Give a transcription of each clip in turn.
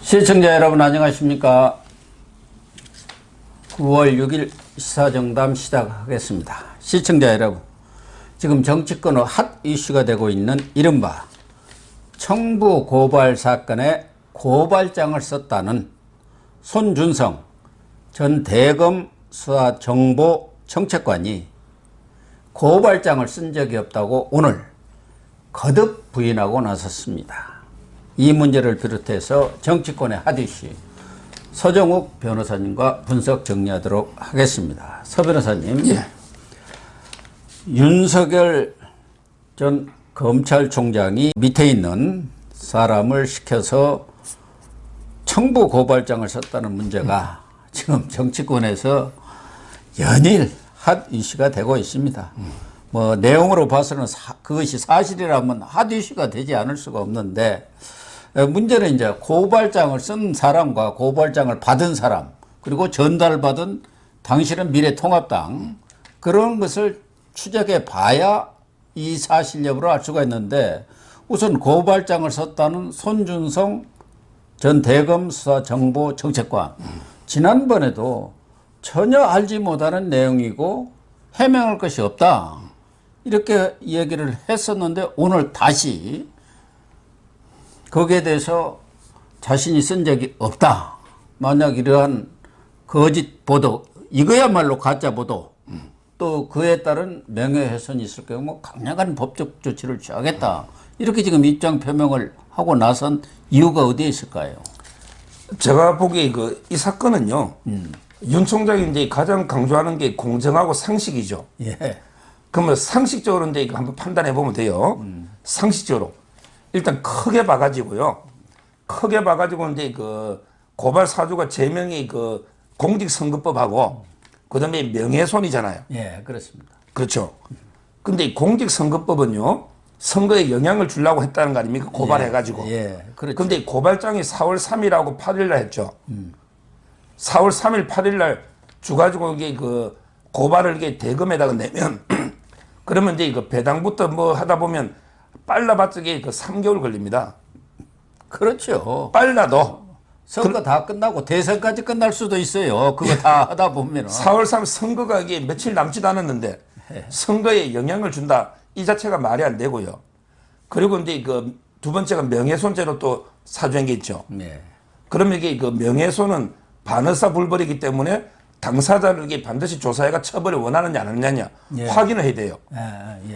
시청자 여러분 안녕하십니까. 9월 6일 시사정담 시작하겠습니다. 시청자 여러분, 지금 정치권의 핫 이슈가 되고 있는 이른바 청부 고발 사건에 고발장을 썼다는 손준성 전 대검 수사정보정책관이 고발장을 쓴 적이 없다고 오늘 거듭 부인하고 나섰습니다. 이 문제를 비롯해서 정치권의 핫이슈 서정욱 변호사님과 분석 정리하도록 하겠습니다. 서 변호사님, 윤석열 전 검찰총장이 밑에 있는 사람을 시켜서 청부 고발장을 썼다는 문제가 지금 정치권에서 연일 핫 이슈가 되고 있습니다. 뭐 내용으로 봐서는 그것이 사실이라면 핫 이슈가 되지 않을 수가 없는데, 문제는 이제 고발장을 쓴 사람과 고발장을 받은 사람, 그리고 전달받은 당신은 미래통합당, 그런 것을 추적해 봐야 이 사실 여부를 알 수가 있는데, 우선 고발장을 썼다는 손준성 전 대검 수사정보정책관, 지난번에도 전혀 알지 못하는 내용이고 해명할 것이 없다, 이렇게 얘기를 했었는데, 오늘 다시 거기에 대해서 자신이 쓴 적이 없다, 만약 이러한 거짓 보도, 이거야말로 가짜 보도, 또 그에 따른 명예훼손이 있을 경우 강력한 법적 조치를 취하겠다, 이렇게 지금 입장 표명을 하고 나선 이유가 어디에 있을까요? 제가 보기에 이 사건은요, 윤 총장이 이제 가장 강조하는 게 공정하고 상식이죠. 예. 그러면 상식적으로 이제 이거 한번 판단해 보면 돼요. 상식적으로. 일단 크게 봐가지고요. 크게 봐가지고 이제 고발 사주가 제명이 공직선거법하고 그다음에 명예훼손이잖아요. 예, 그렇습니다. 그렇죠. 근데 공직선거법은요, 선거에 영향을 주려고 했다는 거 아닙니까? 고발해가지고. 예, 그렇죠. 근데 고발장이 4월 3일하고 8일날 했죠. 4월 3일, 8일날 주가지고 이게 고발을 이게 대검에다가 내면 그러면 이제 배당부터 뭐 하다 보면 빨라봤자 이게 3개월 걸립니다. 그렇죠. 빨라도. 선거 다 끝나고 대선까지 끝날 수도 있어요. 그거 다 하다 보면은. 4월 3일 선거가 이게 며칠 남지도 않았는데 선거에 영향을 준다, 이 자체가 말이 안 되고요. 그리고 이제 두 번째가 명예훼손죄로 또 사주한 게 있죠. 네. 그러면 이게 명예훼손은 반의사 불벌이기 때문에 당사자를 이게 반드시 조사해가 처벌을 원하느냐 안 하느냐 확인을 해야 돼요.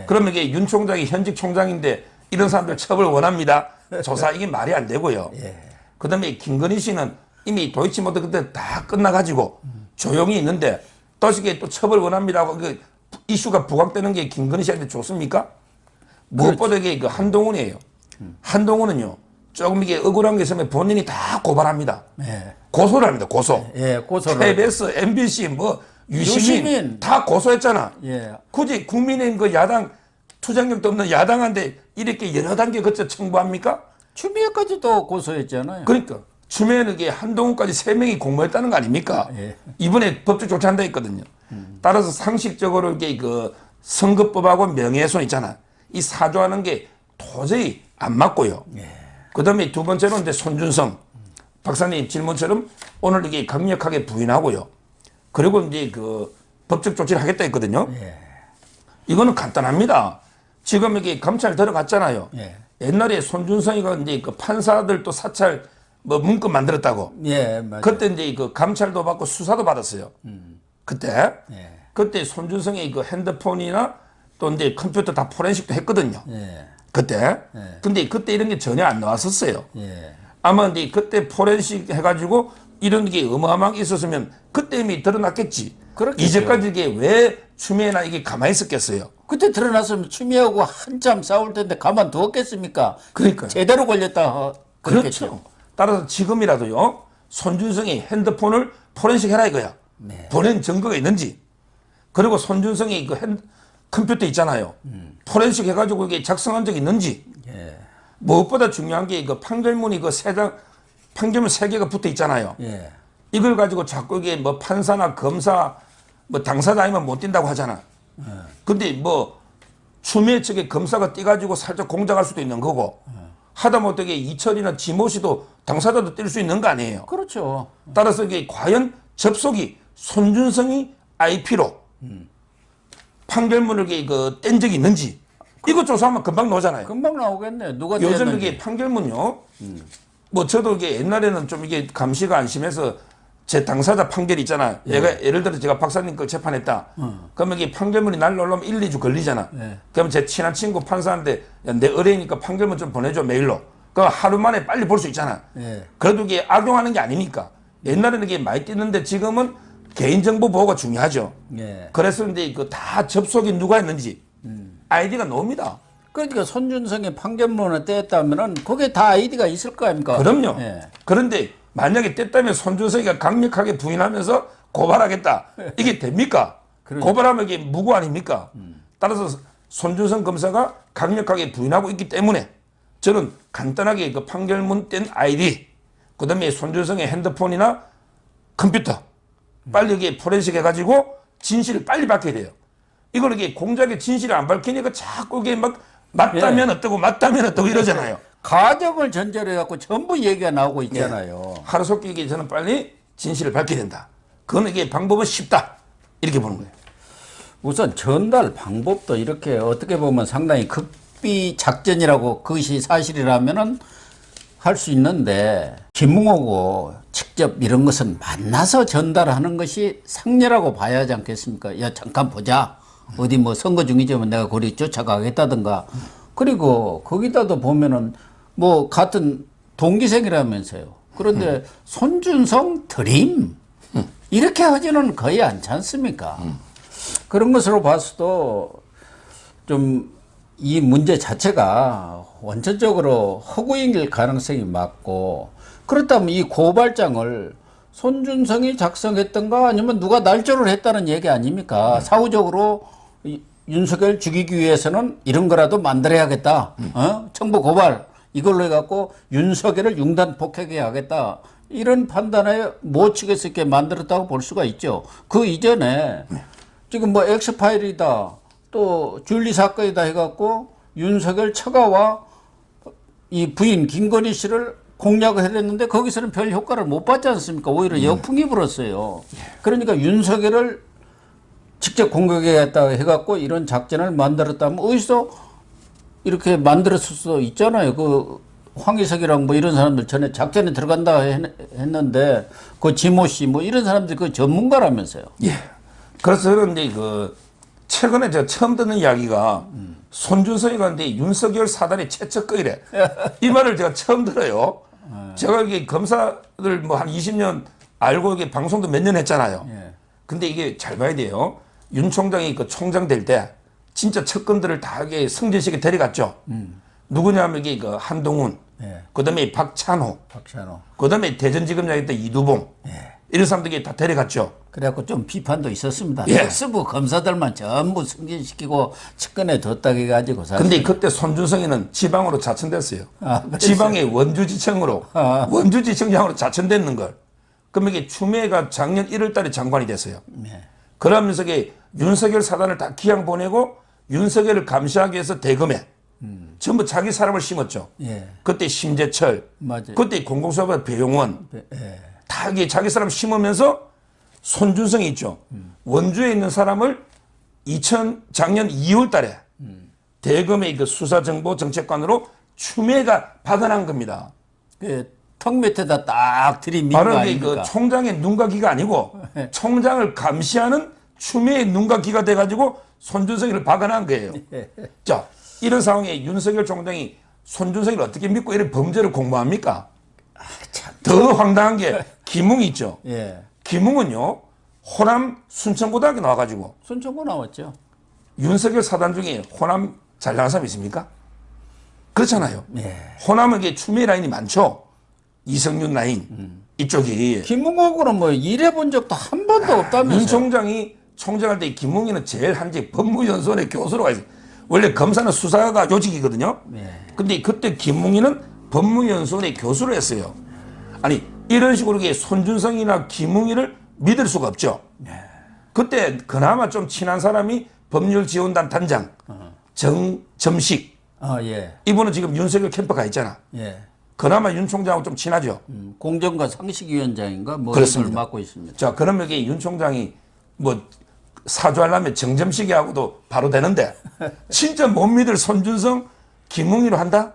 그러면 이게 윤 총장이 현직 총장인데 이런 사람들 처벌 원합니다, 조사, 이게 말이 안 되고요. 그 다음에 김건희 씨는 이미 도이치모터 그때 다 끝나가지고 조용히 있는데 또 처벌 원합니다 하고 이슈가 부각되는 게 김건희 씨한테 좋습니까? 무엇보다 이게 한동훈이에요. 한동훈은요, 조금 이게 억울한 게 있으면 본인이 다 고발합니다. 고소를 합니다, 고소. 고소를. KBS, MBC, 유시민 다 고소했잖아. 굳이 국민의힘 야당, 투쟁력도 없는 야당한테 이렇게 여러 단계 거쳐 청구합니까? 추미애까지도 고소했잖아요. 그러니까 추미애는 한동훈까지 3명이 공모했다는 거 아닙니까? 이번에 법적 조치한다 했거든요. 따라서 상식적으로 이게 선거법하고 명예훼손 있잖아, 이 사주하는 게 도저히 안 맞고요. 그 다음에 두 번째로 이제 손준성 박사님 질문처럼 오늘 이게 강력하게 부인하고요. 그리고 이제 법적 조치를 하겠다 했거든요. 이거는 간단합니다. 지금 이게 감찰 들어갔잖아요. 옛날에 손준성이가 이제 판사들 또 사찰 문건 만들었다고. 맞아요. 그때 이제 감찰도 받고 수사도 받았어요. 그때 손준성의 핸드폰이나 또 이제 컴퓨터 다 포렌식도 했거든요. 그때. 근데 그때 이런 게 전혀 안 나왔었어요. 아마 이제 그때 포렌식 해가지고 이런 게 어마어마하게 있었으면 그때 이미 드러났겠지. 그렇겠죠. 이제까지 이게 왜 추미애나 이게 가만히 있었겠어요? 그때 드러났으면 추미애하고 한참 싸울 텐데 가만두었겠습니까? 그러니까요. 제대로 걸렸다. 그렇죠. 따라서 지금이라도요, 손준성이 핸드폰을 포렌식 해라 이거야. 보낸 증거가 있는지. 그리고 손준성이 컴퓨터 있잖아요. 포렌식 해가지고 이게 작성한 적이 있는지. 무엇보다 중요한 게 판결문이 판결문 3개가 붙어 있잖아요. 이걸 가지고 자꾸 이게 판사나 검사, 당사자 아니면 못 뛴다고 하잖아. 근데 추미애 측에 검사가 뛰가지고 살짝 공작할 수도 있는 거고, 하다못해 이철이나 지모씨도 당사자도 뗄 수 있는 거 아니에요. 그렇죠. 따라서 이게 과연 접속이 손준성이 IP로 판결문을 뗀 적이 있는지 이거 조사하면 금방 나오잖아요. 금방 나오겠네. 누가 요즘 뗐는지. 이게 판결문요. 뭐 저도 이게 옛날에는 좀 이게 감시가 안 심해서 제 당사자 판결 있잖아. 얘가 예를 들어 제가 박사님 걸 재판했다. 그러면 이게 판결문이 날라오려면 1, 2주 걸리잖아. 그러면 제 친한 친구 판사한테 야, 내 의뢰니까 판결문 좀 보내줘 메일로. 그럼 하루 만에 빨리 볼 수 있잖아. 그래도 이게 악용하는 게 아니니까. 옛날에는 이게 많이 뛰는데 지금은 개인정보 보호가 중요하죠. 그래서 이제 이거 다 접속이 누가 했는지 아이디가 나옵니다. 그러니까 손준성이 판결문을 뗐다면은 거기에 다 아이디가 있을 거 아닙니까? 그럼요. 그런데 만약에 뗐다면 손준성이가 강력하게 부인하면서 고발하겠다. 이게 됩니까? 고발하면 이게 무고 아닙니까? 따라서 손준성 검사가 강력하게 부인하고 있기 때문에 저는 간단하게 그 판결문 뗀 아이디, 그 다음에 손준성의 핸드폰이나 컴퓨터, 빨리 이게 포렌식 해가지고 진실을 빨리 밝혀야 돼요. 이걸 이게 공작의 진실을 안 밝히니까 자꾸 이게 막 맞다면 어떠고 맞다면 어떠고 이러잖아요. 가정을 전제로 해갖고 전부 얘기가 나오고 있잖아요. 하루속히 이게 저는 빨리 진실을 밝혀야 된다. 그건 이게 방법은 쉽다. 이렇게 보는 거예요. 우선 전달 방법도 이렇게 어떻게 보면 상당히 급비 작전이라고 그것이 사실이라면은 할 수 있는데 김웅호고 직접 이런 것은 만나서 전달하는 것이 상례라고 봐야 하지 않겠습니까? 야 잠깐 보자. 어디 뭐 선거 중이지만 내가 거기 쫓아가겠다든가. 그리고 거기다도 보면은 뭐 같은 동기생이라면서요. 그런데 손준성 드림 이렇게 하지는 거의 않지 않습니까? 그런 것으로 봐서도 좀 이 문제 자체가 원천적으로 허구일 가능성이 많고, 그렇다면 이 고발장을 손준성이 작성했던가 아니면 누가 날조를 했다는 얘기 아닙니까? 사후적으로 윤석열 죽이기 위해서는 이런 거라도 만들어야겠다. 청부 고발 이걸로 해갖고 윤석열을 융단 폭행해야겠다. 이런 판단에 못 치겠을 게 만들었다고 볼 수가 있죠. 그 이전에 지금 뭐 엑스파일이다 또 줄리 사건이다 해갖고 윤석열 처가와 이 부인 김건희 씨를 공략을 해냈는데 거기서는 별 효과를 못 받지 않습니까? 오히려 역풍이 불었어요. 그러니까 윤석열을 직접 공격해야겠다 해갖고 이런 작전을 만들었다면 어디서 이렇게 만들었을 수도 있잖아요. 그 황희석이랑 뭐 이런 사람들 전에 작전에 들어간다 했는데 그 지모 씨 뭐 이런 사람들 그 전문가라면서요. 예. 그래서 저는 이제 최근에 제가 처음 듣는 이야기가 손준성이가 근데 윤석열 사단의 최측거이래. 이 말을 제가 처음 들어요. 제가 이게 검사들 뭐 한 20년 알고 이게 방송도 몇 년 했잖아요. 근데 이게 잘 봐야 돼요. 윤 총장이 그 총장 될 때 진짜 측근들을 다 이게 승진식에 데려갔죠. 누구냐면 이게 그 한동훈, 그다음에 박찬호, 그다음에 대전지검장이었던 이두봉, 이런 사람들이 다 데려갔죠. 그래갖고 좀 비판도 있었습니다. 특수부 검사들만 전부 승진시키고 측근에 뒀다 해가지고. 근데 그때 손준성이는 지방으로 자천됐어요. 지방의 원주지청으로, 원주지청장으로 자천됐는 걸. 그럼 이게 추미애가 작년 1월 달에 장관이 됐어요. 그러면서 이게 윤석열 사단을 다 기양 보내고 윤석열을 감시하기 위해서 대검에 전부 자기 사람을 심었죠. 그때 심재철, 그때 공공수사관 배용원, 다 이게 자기 사람 심으면서 손준성이 있죠. 원주에 있는 사람을 작년 2월 달에 대검의 그 수사정보정책관으로 추미애가 박아난 겁니다. 턱 밑에다 딱 들이민 거 바로 아닙니까? 그 총장의 눈과 귀가 아니고 총장을 감시하는 추미애의 눈과 귀가 돼가지고 손준성이를 박아난 거예요. 자, 이런 상황에 윤석열 총장이 손준성이를 어떻게 믿고 이런 범죄를 공모합니까? 더 황당한 게 김웅이 있죠. 김웅은요, 호남 순천고등학교 나와가지고. 순천고 나왔죠. 윤석열 사단 중에 호남 잘 나간 사람 있습니까? 그렇잖아요. 호남은 이게 추미애 라인이 많죠. 이성윤 라인 이쪽이. 김웅하고는 뭐 일해본 적도 한 번도 없다면서요. 윤 총장이 총장할 때 김웅이는 제일 한직 법무연수원의 교수로 가 있어요. 원래 검사는 수사가 요직이거든요. 근데 그때 김웅이는 법무연수원의 교수를 했어요. 아니 이런 식으로 손준성이나 김웅이를 믿을 수가 없죠. 그때 그나마 좀 친한 사람이 법률지원단 단장 정점식 예. 이분은 지금 윤석열 캠프 가 있잖아. 예. 그나마 윤 총장하고 좀 친하죠. 공정과 상식위원장인가 뭐 그렇습니다. 이걸 맡고 있습니다. 자, 그러면 이게 윤 총장이 뭐 사주하려면 정점식이하고도 바로 되는데 진짜 못 믿을 손준성, 김웅이로 한다?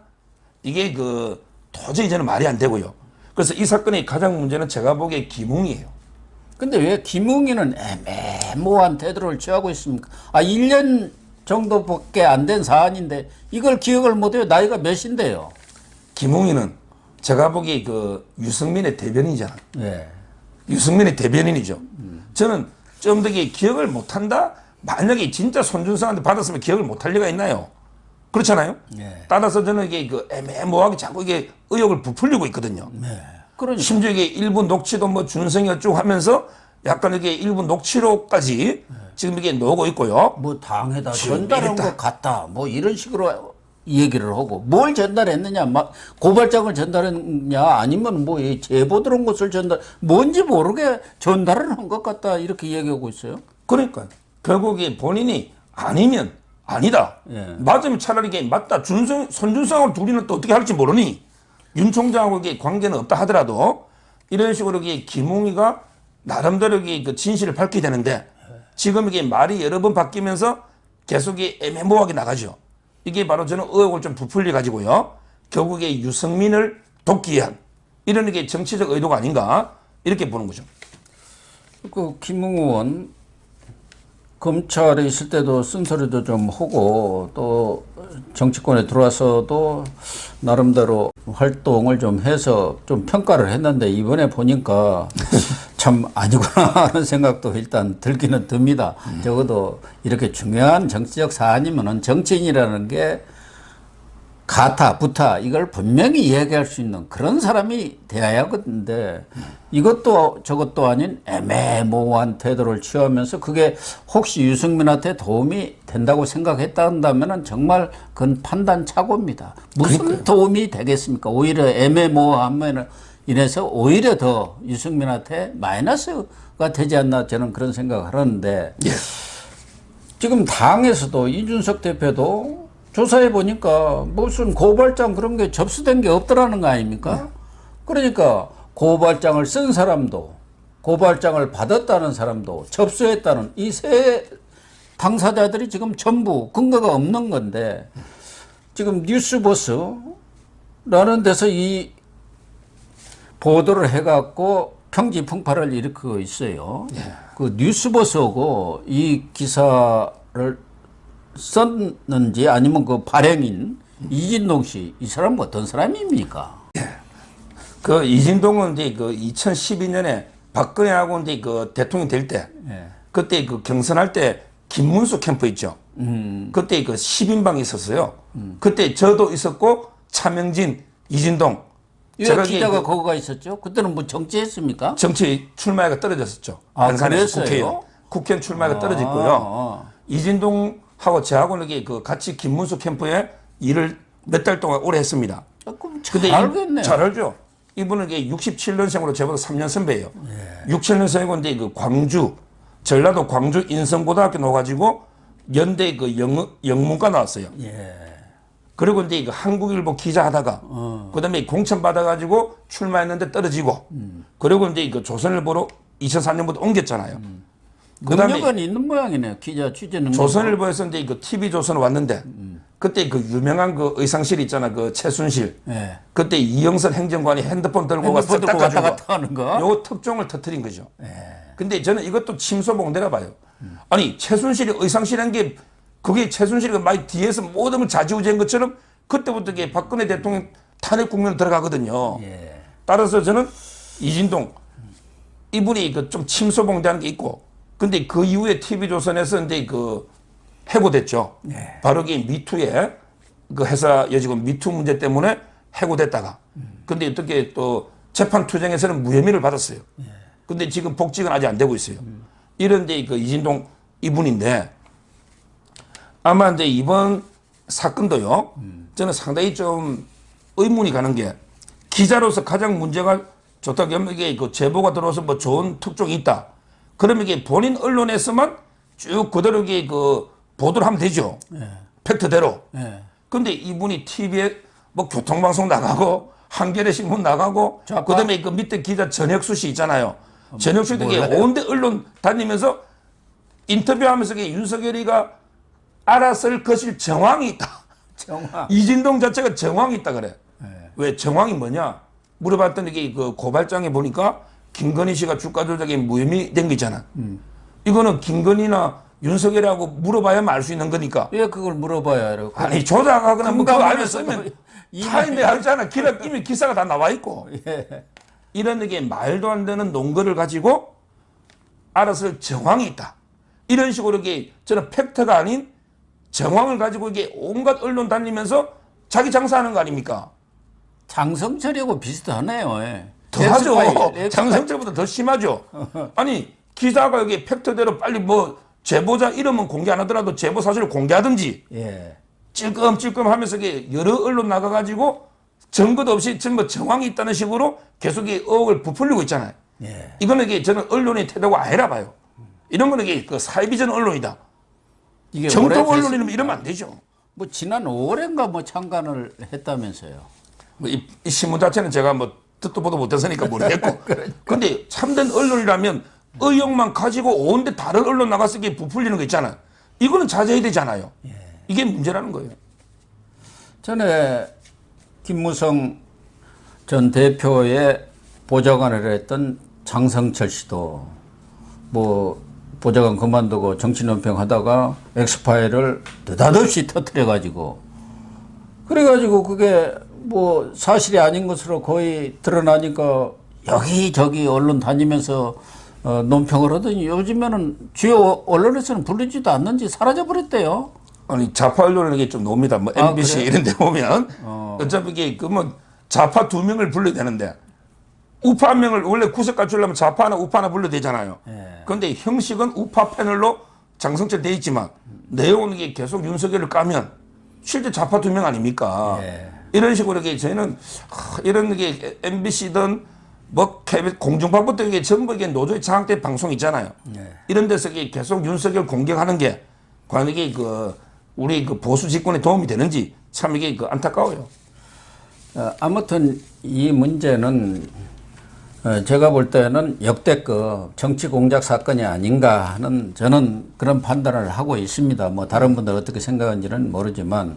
이게 그 도저히 저는 말이 안 되고요. 그래서 이 사건의 가장 문제는 제가 보기에 김웅이에요. 근데 왜 김웅이는 애매모호한 태도를 취하고 있습니까? 1년 정도밖에 안 된 사안인데 이걸 기억을 못해요. 나이가 몇인데요? 김웅이는 제가 보기에 그 유승민의 대변인이잖아. 예. 유승민의 대변인이죠. 저는 좀 더 기억을 못한다? 만약에 진짜 손준성한테 받았으면 기억을 못할 리가 있나요? 그렇잖아요. 예. 따라서 저는 이게 그 애매모호하게 자꾸 이게 의혹을 부풀리고 있거든요. 네. 그러니까. 심지어 이게 일부 녹취도 뭐 준성이 어쩌고 하면서 약간 이게 일부 녹취록까지 지금 이게 나오고 있고요. 뭐 당에다 지금 전달한 이랬다. 것 같다. 뭐 이런 식으로 얘기를 하고 뭘 전달했느냐, 막 고발장을 전달했냐, 아니면 뭐 이 제보 들은 것을 뭔지 모르게 전달을 한 것 같다 이렇게 얘기하고 있어요. 그러니까 결국에 본인이 아니면 아니다. 예. 맞으면 차라리 이게 맞다. 손준성하고 둘이는 또 어떻게 할지 모르니 윤 총장하고 이게 관계는 없다 하더라도 이런 식으로 이게 김웅이가 나름대로 이게 그 진실을 밝게 되는데 지금 이게 말이 여러 번 바뀌면서 계속 애매모호하게 나가죠. 이게 바로 저는 의혹을 좀 부풀려 가지고요. 결국에 유승민을 돕기 위한 이런 게 정치적 의도가 아닌가 이렇게 보는 거죠. 그 김웅 의원 검찰에 있을 때도 쓴소리도 좀 하고 또 정치권에 들어와서도 나름대로 활동을 좀 해서 좀 평가를 했는데 이번에 보니까 참 아니구나 하는 생각도 일단 들기는 듭니다. 적어도 이렇게 중요한 정치적 사안이면은 정치인이라는 게 가타, 부타 이걸 분명히 이야기할 수 있는 그런 사람이 돼야 하거든요. 이것도 저것도 아닌 애매모호한 태도를 취하면서 그게 혹시 유승민한테 도움이 된다고 생각했다면 정말 그건 판단 착오입니다. 무슨 그러니까요. 도움이 되겠습니까? 오히려 애매모호함에 인해서 오히려 더 유승민한테 마이너스가 되지 않나 저는 그런 생각을 하는데 예. 지금 당에서도 이준석 대표도 조사해 보니까 무슨 고발장 그런 게 접수된 게 없더라는 거 아닙니까? 그러니까 고발장을 쓴 사람도 고발장을 받았다는 사람도 접수했다는 이 세 당사자들이 지금 전부 근거가 없는 건데 지금 뉴스버스라는 데서 이 보도를 해갖고 평지풍파를 일으키고 있어요. 그 뉴스버스하고 이 기사를 썼는지 아니면 그 발행인 이진동 씨, 이 사람은 어떤 사람입니까? 그 이진동은 이제 그 2012년에 박근혜하고 이제 그 대통령 될 때, 예. 그때 그 경선할 때 김문수 캠프 있죠. 그때 그 10인방이 있었어요. 그때 저도 있었고 차명진, 이진동. 왜 제가 기자가 그 거기가 있었죠? 그때는 뭐 정치했습니까? 정치 출마가 떨어졌었죠. 아, 안산에서 그랬어요? 국회의원 출마가 떨어졌고요. 이진동하고 저하고는 이게 그 같이 김문수 캠프에 일을 몇 달 동안 오래 했습니다. 조금 근데 잘 알겠네요. 잘 알죠. 이분은 이게 67년생으로 저보다 3년 선배예요. 67년생인데 그 광주, 전라도 광주 인성고등학교 나와가지고 연대 그 영문과 나왔어요. 예. 그리고 이제 그 한국일보 기자 하다가 그다음에 공천 받아가지고 출마했는데 떨어지고 그리고 이제 그 조선일보로 2004년부터 옮겼잖아요. 그다음에 능력은 있는 모양이네요. 기자 취재 능력. 조선일보에서 이제 그 TV조선 왔는데 그때 그 유명한 그 의상실 있잖아. 그 최순실. 예. 그때 이영선 행정관이 핸드폰 들고 가서 핸드폰 들고 왔다 닦아주고 갔다 하는 거. 요 특종을 터뜨린 거죠. 예. 근데 저는 이것도 침소봉대라 봐요. 아니 최순실이 의상실한 게 그게 최순실이가 막 뒤에서 모든 걸 좌지우지한 것처럼 그때부터 이게 박근혜 대통령 탄핵 국면으로 들어가거든요. 예. 따라서 저는 이진동 이분이 그 좀 침소봉대하는 게 있고 근데 그 이후에 TV조선에서 이제 그 해고됐죠. 네. 바로 이 미투의 그 회사 여직원 미투 문제 때문에 해고됐다가 근데 어떻게 또 재판 투쟁에서는 무혐의를 받았어요. 근데 지금 복직은 아직 안 되고 있어요. 이런데 그 이진동 이분인데 아마 이제 이번 사건도요. 저는 상당히 좀 의문이 가는 게 기자로서 가장 문제가 좋다 그러면 이게 그 제보가 들어와서 뭐 좋은 특종이 있다. 그러면 이게 본인 언론에서만 쭉 그대로 이게 그 보도를 하면 되죠. 예. 팩트대로. 예. 근데 이분이 TV에 뭐 교통방송 나가고 한겨레 신문 나가고 그다음에 그 밑에 기자 전혁수 씨 있잖아요. 전혁수 되게 온데 언론 다니면서 인터뷰하면서 윤석열이가 알아설 것일 정황이 있다. 정황. 이진동 자체가 정황이 있다 그래. 네. 왜 정황이 뭐냐? 물어봤더니 이게 그 고발장에 보니까 김건희 씨가 주가 조작에 무혐의 된 거 있잖아. 이거는 김건희나 윤석열하고 물어봐야만 알 수 있는 거니까. 왜 그걸 물어봐야 알아? 아니 조작하거나 뭐 그거 알면 쓰면 타인데 알잖아. 이미 기사가 다 나와 있고. 예. 이런 게 말도 안 되는 논거를 가지고 알아서 정황이 있다. 이런 식으로 이게 저는 팩트가 아닌 정황을 가지고 이게 온갖 언론 다니면서 자기 장사하는 거 아닙니까? 장성철이하고 비슷하네요. 예. 더 하죠. 장성철보다 더 심하죠. 아니 기사가 여기 팩트대로 빨리 뭐 제보자 이름은 공개 안 하더라도 제보 사실을 공개하든지 예. 찔끔찔끔 하면서 이게 여러 언론 나가가지고 증거도 없이 전부 정황이 있다는 식으로 계속 이 의혹을 부풀리고 있잖아요. 예. 이거는 이게 저는 언론의 태도가 아니라 봐요. 이런 거는 이게 그 사회비전 언론이다. 이게 정통 언론이면 이러면 안 되죠. 뭐 지난 5월인가 뭐 참관을 했다면서요. 뭐 이 신문 자체는 제가 뭐 듣도 보도 못해서니까 모르겠고. 근데 참된 언론이라면 의혹만 가지고 온데 다른 언론 나가서 이게 부풀리는 거 있잖아요. 이거는 자제해야 되잖아요. 예. 이게 문제라는 거예요. 전에 김무성 전 대표의 보좌관을 했던 장성철 씨도 뭐 보좌관 그만두고 정치논평 하다가 엑스파일을 느닷없이 터뜨려가지고 그래가지고 그게 뭐 사실이 아닌 것으로 거의 드러나니까 여기저기 언론 다니면서 논평을 하더니 요즘에는 주요 언론에서는 불리지도 않는지 사라져버렸대요. 아니 좌파 언론은 이게 좀 놉니다. 뭐 MBC 그래요? 이런 데 보면 어차피 이게 그 뭐 좌파 2명을 불러야 되는데 우파 한 명을 원래 구석 갖추려면 좌파 하나 우파 하나 불러야 되잖아요. 예. 그런데 형식은 우파 패널로 장성철 돼 있지만 내용은 이게 계속 윤석열을 까면 실제 좌파 2명 아닙니까? 예. 이런 식으로 이게 저희는 이런 게 MBC든 뭐 KBS 공중파부터 이게 전부 이게 노조의 장악된 방송 있잖아요. 예. 이런 데서 이게 계속 윤석열 공격하는 게 과연 이게 그 우리 그 보수 집권에 도움이 되는지 참 이게 그 안타까워요. 아무튼 이 문제는 제가 볼 때는 역대급 정치 공작 사건이 아닌가 하는 저는 그런 판단을 하고 있습니다. 뭐 다른 분들 어떻게 생각하는지는 모르지만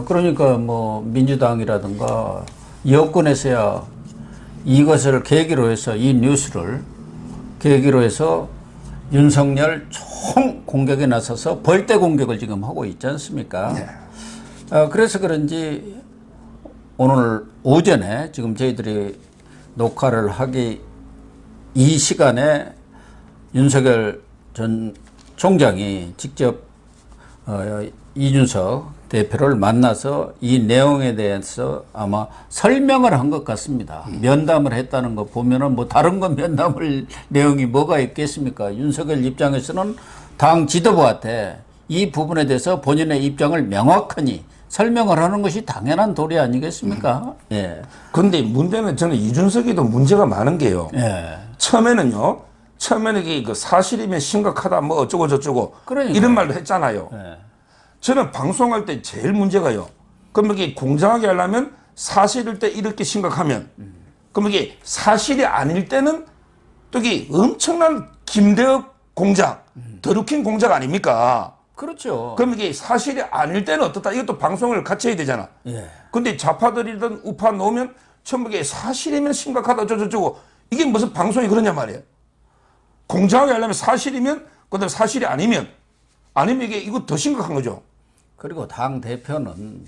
그러니까 뭐 민주당이라든가 여권에서야 이것을 계기로 해서 이 뉴스를 계기로 해서 윤석열 총 공격에 나서서 벌떼 공격을 지금 하고 있지 않습니까? 네. 그래서 그런지 오늘 오전에 지금 저희들이 녹화를 하기 이 시간에 윤석열 전 총장이 직접 이준석 대표를 만나서 이 내용에 대해서 아마 설명을 한 것 같습니다. 면담을 했다는 거 보면은 뭐 다른 건 면담을 내용이 뭐가 있겠습니까? 윤석열 입장에서는 당 지도부한테 이 부분에 대해서 본인의 입장을 명확하니 설명을 하는 것이 당연한 도리 아니겠습니까? 예. 근데 문제는 저는 이준석이도 문제가 많은 게요. 예. 처음에는 이게 그 사실이면 심각하다 뭐 어쩌고 저쩌고 그러니까요. 이런 말도 했잖아요. 예. 저는 방송할 때 제일 문제가요. 그럼 이게 공정하게 하려면 사실일 때 이렇게 심각하면 그럼 이게 사실이 아닐 때는 또 이게 엄청난 김대엽 공작, 더루킹 공작 아닙니까? 그렇죠. 그럼 이게 사실이 아닐 때는 어떻다? 이것도 방송을 같이 해야 되잖아. 예. 근데 좌파들이든 우파 놓으면 전부 이게 사실이면 심각하다 어쩌고저쩌고 이게 무슨 방송이 그러냐 말이에요. 공정하게 하려면 사실이면 그다음에 사실이 아니면 이게 이거 더 심각한 거죠. 그리고 당 대표는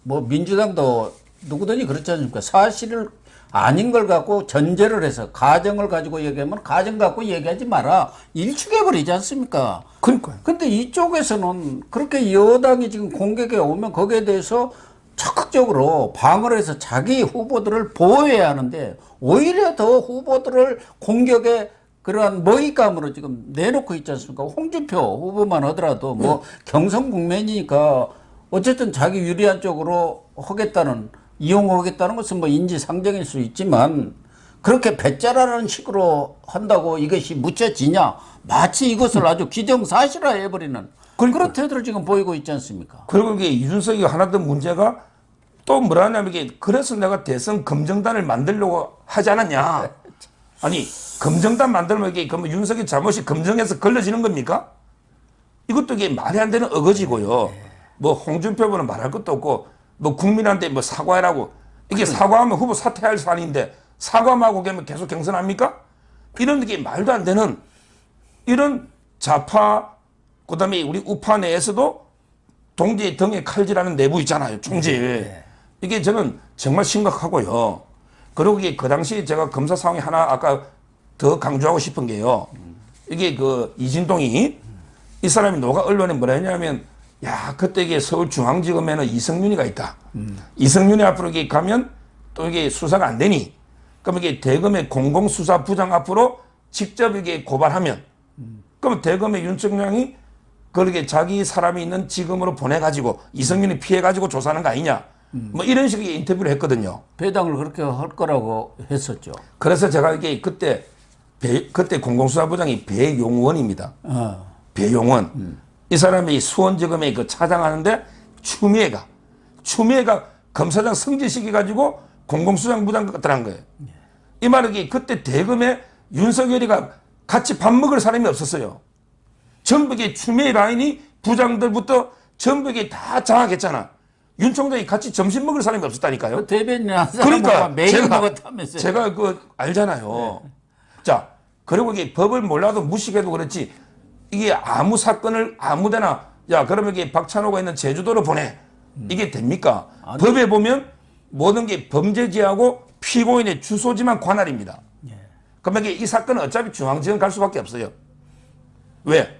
뭐 민주당도 누구든지 그렇지 않습니까? 사실을 아닌 걸 갖고 전제를 해서 가정을 가지고 얘기하면 가정 갖고 얘기하지 마라. 일축해버리지 않습니까? 그러니까요. 근데 이쪽에서는 그렇게 여당이 지금 공격에 오면 거기에 대해서 적극적으로 방어를 해서 자기 후보들을 보호해야 하는데 오히려 더 후보들을 공격에 그러한 먹잇감으로 지금 내놓고 있지 않습니까? 홍준표 후보만 하더라도 뭐 경선 국면이니까 어쨌든 자기 유리한 쪽으로 하겠다는 이용하겠다는 것은 뭐 인지상정일 수 있지만 그렇게 배짜라는 식으로 한다고 이것이 묻혀지냐? 마치 이것을 아주 기정사실화 해버리는 그런 태도를 지금 보이고 있지 않습니까? 그리고 이게 이준석이 하나 더 문제가 또 뭐라 하냐면 이게 그래서 내가 대선 검증단을 만들려고 하지 않았냐. 아니 검증단 만들면 이게 그럼 윤석이 잘못이 검증해서 걸러지는 겁니까? 이것도 이게 말이 안 되는 어거지고요. 뭐 홍준표 후보는 말할 것도 없고 뭐 국민한테 뭐 사과해라고 이게 사과하면 후보 사퇴할 사안인데 사과하고 그러면 계속 경선합니까? 이런 게 말도 안 되는 이런 좌파 그다음에 우리 우파 내에서도 동지의 등에 칼질하는 내부 있잖아요. 총질. 이게 저는 정말 심각하고요. 그리고 이게 그 당시 제가 검사 상황이 하나 아까 더 강조하고 싶은 게요. 이게 그 이진동이 이 사람이 노가 언론에 뭐라 했냐면 야 그때 이게 서울중앙지검에는 이성윤이가 있다. 이성윤이 앞으로 이게 가면 또 이게 수사가 안 되니 그럼 이게 대검의 공공수사부장 앞으로 직접 이게 고발하면 그럼 대검의 윤 총장이 그렇게 자기 사람이 있는 지검으로 보내가지고 이성윤이 피해가지고 조사하는 거 아니냐. 뭐 이런 식의 인터뷰를 했거든요. 배당을 그렇게 할 거라고 했었죠. 그래서 제가 이게 그때 공공수사부장이 배용원입니다. 배용원. 이 사람이 수원지검에 그 차장하는데 추미애가 검사장 승진시켜가지고 공공수장부장 들어간 거예요. 이 말은 그때 대검에 윤석열이가 같이 밥 먹을 사람이 없었어요. 전부 이게 추미애 라인이 부장들부터 전부 이게 다 장악했잖아. 윤 총장이 같이 점심 먹을 사람이 없었다니까요. 그 대변인 한 사람과 그러니까 매일 먹었다면서요. 제가 그 알잖아요. 네. 자, 그리고 이게 법을 몰라도 무식해도 그렇지 이게 아무 사건을 아무데나 야 그러면 이게 박찬호가 있는 제주도로 보내 이게 됩니까? 아니. 법에 보면 모든 게 범죄지하고 피고인의 주소지만 관할입니다. 그러면 이 사건은 어차피 중앙지검 갈 수밖에 없어요. 왜?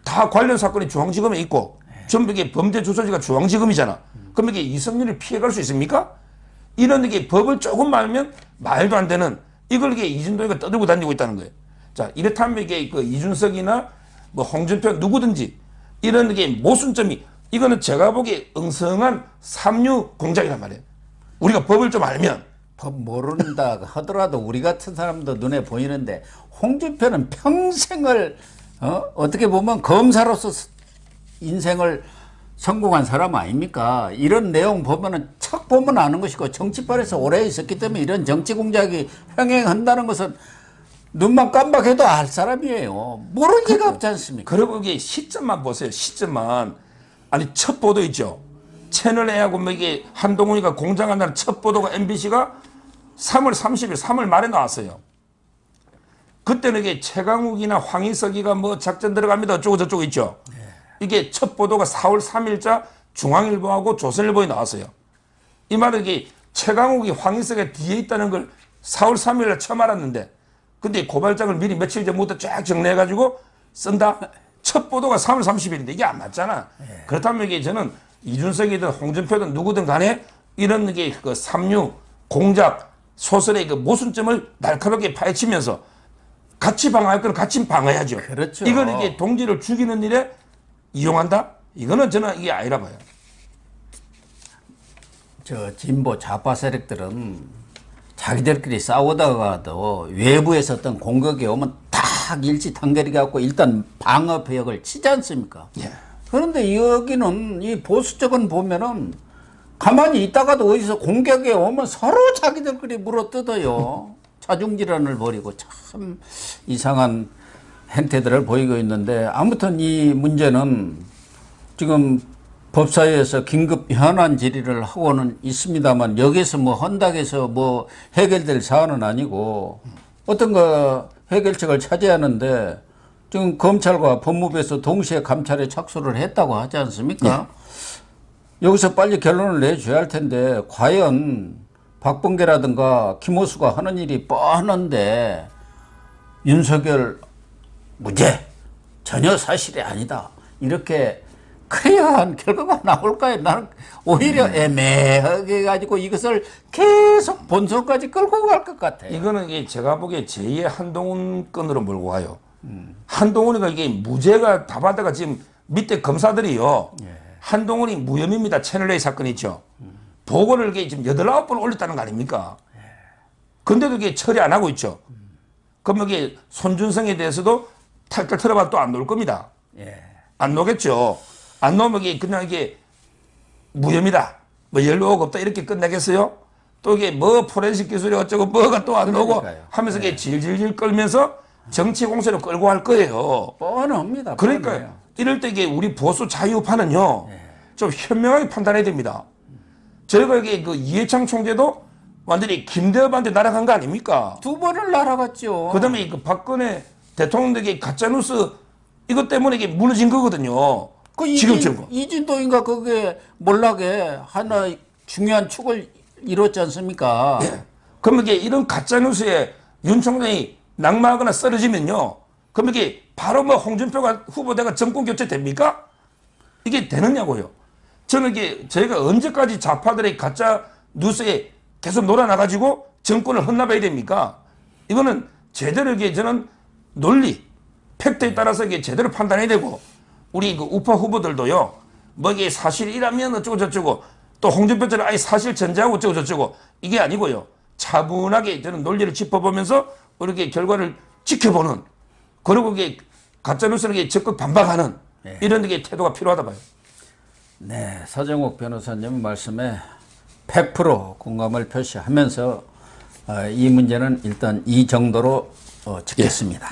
다 관련 사건이 중앙지검에 있고 전부 이게 범죄 주소지가 중앙지검이잖아. 그럼 이게 이성윤을 피해갈 수 있습니까? 이런 게 법을 조금 말면 말도 안 되는 이걸 이게 이준동이가 떠들고 다니고 있다는 거예요. 자, 이렇다면 이게 그 이준석이나 뭐 홍준표 누구든지 이런 게 모순점이 이거는 제가 보기에 엉성한 삼류 공작이란 말이에요. 우리가 법을 좀 알면. 법 모른다 하더라도 우리 같은 사람도 눈에 보이는데 홍준표는 평생을 어떻게 보면 검사로서 인생을 성공한 사람 아닙니까? 이런 내용 보면은 척 보면 아는 것이고 정치판에서 오래 있었기 때문에 이런 정치 공작이 횡행한다는 것은 눈만 깜박해도 알 사람이에요. 모를 리가 없지 않습니까? 그리고 이게 시점만 보세요. 시점만. 아니 첫 보도 있죠. 채널 A하고 뭐 이게 한동훈이가 공장한다는 첫 보도가 MBC가 3월 30일 3월 말에 나왔어요. 그때는 이게 최강욱이나 황희석이가 뭐 작전 들어갑니다. 어쩌고 저쩌고 있죠. 이게 첫 보도가 4월 3일자 중앙일보하고 조선일보에 나왔어요. 이 말은 이게 최강욱이 황희석의 뒤에 있다는 걸 4월 3일에 처음 알았는데 근데 고발장을 미리 며칠 전부터 쫙 정리해가지고 쓴다? 첫 보도가 3월 30일인데 이게 안 맞잖아. 그렇다면 이게 저는 이준석이든 홍준표든 누구든 간에 이런 게 그 삼류 공작 소설의 그 모순점을 날카롭게 파헤치면서 같이 방어할 건 같이 방어해야죠. 그렇죠. 이걸 이게 동지를 죽이는 일에 이용한다? 이거는 저는 이게 아니라 봐요. 저 진보 좌파 세력들은 자기들끼리 싸우다가도 외부에서 어떤 공격이 오면 딱 일치 단결이 갖고 일단 방어 배역을 치지 않습니까? 예. 그런데 여기는 이 보수 쪽은 보면은 가만히 있다가도 어디서 공격이 오면 서로 자기들끼리 물어뜯어요. 자중질환을 벌이고 참 이상한 행태들을 보이고 있는데 아무튼 이 문제는 지금 법사위에서 긴급 현안 질의를 하고는 있습니다만 여기서 뭐 헌당에서 뭐 해결될 사안은 아니고 어떤 거 해결책을 차지하는데 지금 검찰과 법무부에서 동시에 감찰에 착수를 했다고 하지 않습니까? 여기서 빨리 결론을 내줘야 할 텐데 과연 박범계라든가 김호수가 하는 일이 뻔한데 윤석열 무죄 전혀 사실이 아니다 이렇게 그래야 결과가 나올까요? 나는 오히려 애매하게 가지고 이것을 계속 본선까지 끌고 갈 것 같아요. 이거는 이게 제가 보기에 제2의 한동훈 건으로 몰고 가요. 한동훈이가 이게 무죄가 답하다가 지금 밑에 검사들이요. 한동훈이 무혐의입니다. 채널A 사건 있죠. 보고를 이게 지금 8, 9번 올렸다는 거 아닙니까? 근데도 이게 처리 안 하고 있죠. 그럼 여기 손준성에 대해서도 탈탈 털어봐도 또 안 나올 겁니다. 안 놓겠죠. 안 놓으면 이게 그냥 이게 무혐의다, 뭐 연루가 없다 이렇게 끝내겠어요? 또 이게 뭐 포렌식 기술이 어쩌고 뭐가 또 안 나오고 하면서 이게 질질질 끌면서 정치 공세로 끌고 할 거예요. 뻔합니다. 그러니까 뻔해요. 이럴 때 이게 우리 보수 자유파는요 좀 현명하게 판단해야 됩니다. 저희가 이게 그 이해창 총재도 완전히 김대엽한테 날아간 거 아닙니까? 2번을 날아갔죠. 그다음에 그 박근혜 대통령에게 가짜뉴스 이것 때문에 이게 무너진 거거든요. 그 지금처럼. 이진동인가 그게 몰락에 하나 중요한 축을 이뤘지 않습니까? 그러면 이게 이런 가짜뉴스에 윤 총장이 낙마하거나 쓰러지면요. 그러면 이게 바로 뭐 홍준표가 후보자가 정권 교체 됩니까? 이게 되느냐고요. 저는 이게 저희가 언제까지 좌파들의 가짜 뉴스에 계속 놀아나가지고 정권을 헌납해야 됩니까? 이거는 제대로 이게 저는 논리, 팩트에 따라서 이게 제대로 판단해야 되고 우리 그 우파 후보들도요. 뭐 이게 사실이라면 어쩌고 저쩌고 또 홍준표처럼 아예 사실 전제하고 어쩌고 저쩌고 이게 아니고요. 차분하게 저는 논리를 짚어보면서 이렇게 결과를 지켜보는 그리고 이게 가짜뉴스를 적극 반박하는 이런 게 태도가 필요하다 봐요. 네, 서정욱 변호사님 말씀에 100% 공감을 표시하면서 이 문제는 일단 이 정도로 짓겠습니다.